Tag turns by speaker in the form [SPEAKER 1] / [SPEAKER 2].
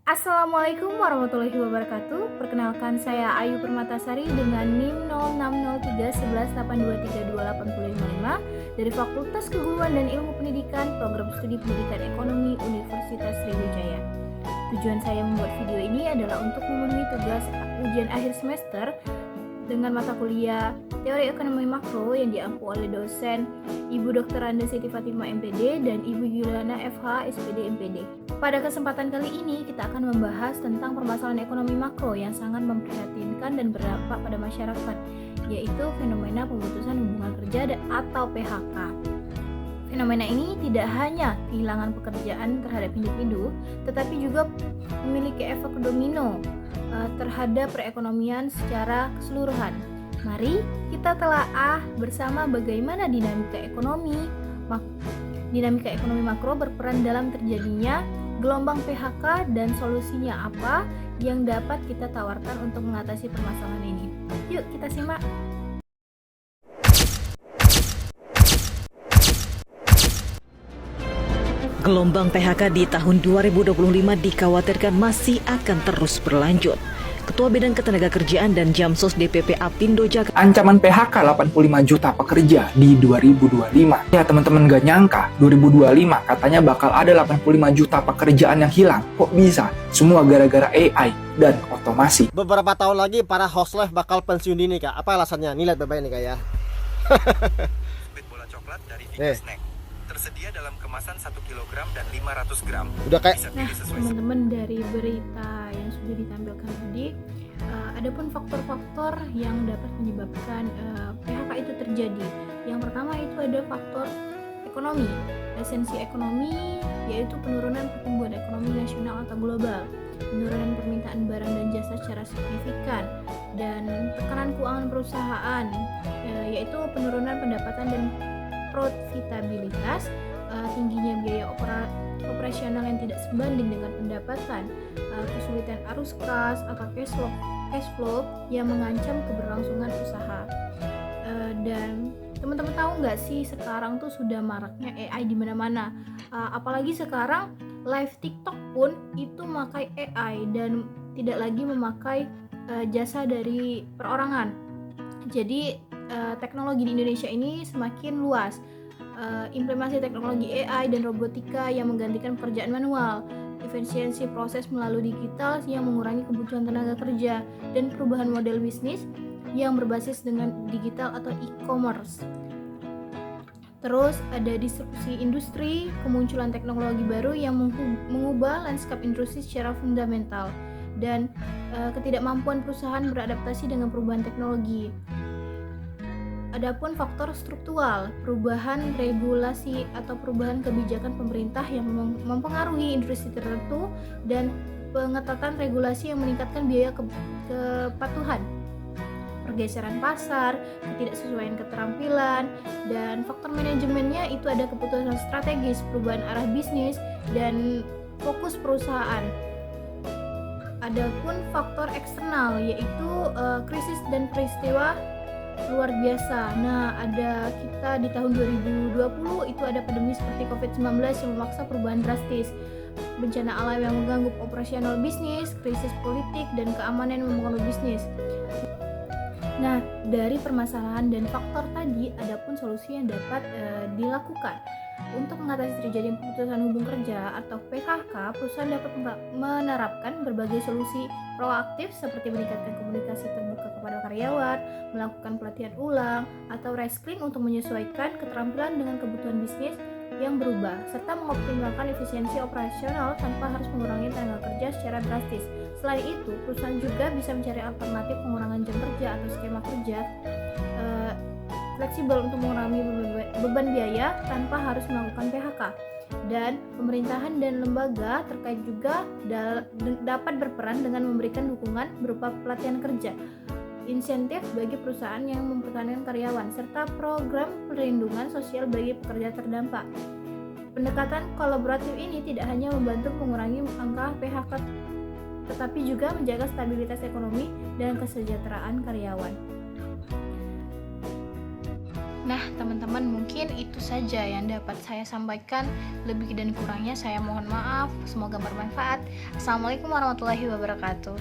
[SPEAKER 1] Assalamualaikum warahmatullahi wabarakatuh. Perkenalkan saya Ayu Permatasari dengan NIM 060311823285 dari Fakultas Keguruan dan Ilmu Pendidikan, Program Studi Pendidikan Ekonomi Universitas Sriwijaya. Tujuan saya membuat video ini adalah untuk memenuhi tugas ujian akhir semester dengan mata kuliah Teori Ekonomi Makro yang diampu oleh dosen Ibu Dr. Anda Siti Fatimah MPD dan Ibu Yuliana FH SPD MPD. Pada kesempatan kali ini kita akan membahas tentang permasalahan ekonomi makro yang sangat memprihatinkan dan berdampak pada masyarakat, yaitu fenomena pemutusan hubungan kerja atau PHK. Fenomena ini tidak hanya kehilangan pekerjaan terhadap individu, tetapi juga memiliki efek domino terhadap perekonomian secara keseluruhan. Mari kita telaah bersama bagaimana dinamika ekonomi makro berperan dalam terjadinya gelombang PHK dan solusinya apa yang dapat kita tawarkan untuk mengatasi permasalahan ini. Yuk kita simak.
[SPEAKER 2] Gelombang PHK di tahun 2025 dikhawatirkan masih akan terus berlanjut. Ketua Bidang Ketenagakerjaan dan Jamsos DPP Apindo Jakarta.
[SPEAKER 3] Ancaman PHK 85 juta pekerja di 2025. Ya teman-teman gak nyangka 2025 katanya bakal ada 85 juta pekerjaan yang hilang. Kok bisa? Semua gara-gara AI dan otomasi.
[SPEAKER 4] Beberapa tahun lagi para housewife bakal pensiun dini kak. Apa alasannya? Nih lihat bapak ini kak ya.
[SPEAKER 5] Bit bola coklat dari Vika Snack. Tersedia dalam kemasan 1 kg dan 500 gram.
[SPEAKER 4] Udah kayak
[SPEAKER 1] Nah, teman-teman, dari berita yang sudah ditampilkan tadi, ada pun faktor-faktor yang dapat menyebabkan PHK itu terjadi. Yang pertama itu ada faktor ekonomi. Esensi ekonomi yaitu penurunan pertumbuhan ekonomi nasional atau global, penurunan permintaan barang dan jasa secara signifikan, dan tekanan keuangan perusahaan, yaitu penurunan pendapatan dan profitabilitas, tingginya biaya operasional yang tidak sebanding dengan pendapatan, kesulitan arus kas atau cash flow yang mengancam keberlangsungan usaha. Dan teman-teman tahu nggak sih, sekarang tuh sudah maraknya AI di mana-mana. Apalagi sekarang live TikTok pun itu memakai AI dan tidak lagi memakai jasa dari perorangan. Jadi teknologi di Indonesia ini semakin luas. Implementasi teknologi AI dan robotika yang menggantikan pekerjaan manual, efisiensi proses melalui digital yang mengurangi kebutuhan tenaga kerja, dan perubahan model bisnis yang berbasis dengan digital atau e-commerce. Terus ada disrupsi industri, kemunculan teknologi baru yang mengubah lanskap industri secara fundamental, dan ketidakmampuan perusahaan beradaptasi dengan perubahan teknologi. Adapun faktor struktural, perubahan regulasi atau perubahan kebijakan pemerintah yang mempengaruhi industri tertentu, dan pengetatan regulasi yang meningkatkan biaya kepatuhan, pergeseran pasar, ketidaksesuaian keterampilan, dan faktor manajemennya itu ada keputusan strategis, perubahan arah bisnis, dan fokus perusahaan. Adapun faktor eksternal yaitu krisis dan peristiwa luar biasa. Nah, ada kita di tahun 2020 itu ada pandemi seperti COVID-19 yang memaksa perubahan drastis, bencana alam yang mengganggu operasional bisnis, krisis politik dan keamanan yang mempengaruhi bisnis. Nah, dari permasalahan dan faktor tadi, ada pun solusi yang dapat dilakukan. Untuk mengatasi terjadi pemutusan hubungan kerja atau PHK, perusahaan dapat menerapkan berbagai solusi proaktif seperti meningkatkan komunikasi terbuka kepada karyawan, melakukan pelatihan ulang, atau reskilling untuk menyesuaikan keterampilan dengan kebutuhan bisnis yang berubah, serta mengoptimalkan efisiensi operasional tanpa harus mengurangi tenaga kerja secara drastis. Selain itu, perusahaan juga bisa mencari alternatif pengurangan jam kerja atau skema kerja fleksibel untuk mengurangi beban biaya tanpa harus melakukan PHK. Dan pemerintahan dan lembaga terkait juga dapat berperan dengan memberikan dukungan berupa pelatihan kerja, insentif bagi perusahaan yang mempertahankan karyawan, serta program perlindungan sosial bagi pekerja terdampak. Pendekatan kolaboratif ini tidak hanya membantu mengurangi angka PHK, tetapi juga menjaga stabilitas ekonomi dan kesejahteraan karyawan. Nah, teman-teman, mungkin itu saja yang dapat saya sampaikan. Lebih dan kurangnya saya mohon maaf. Semoga bermanfaat. Assalamualaikum warahmatullahi wabarakatuh.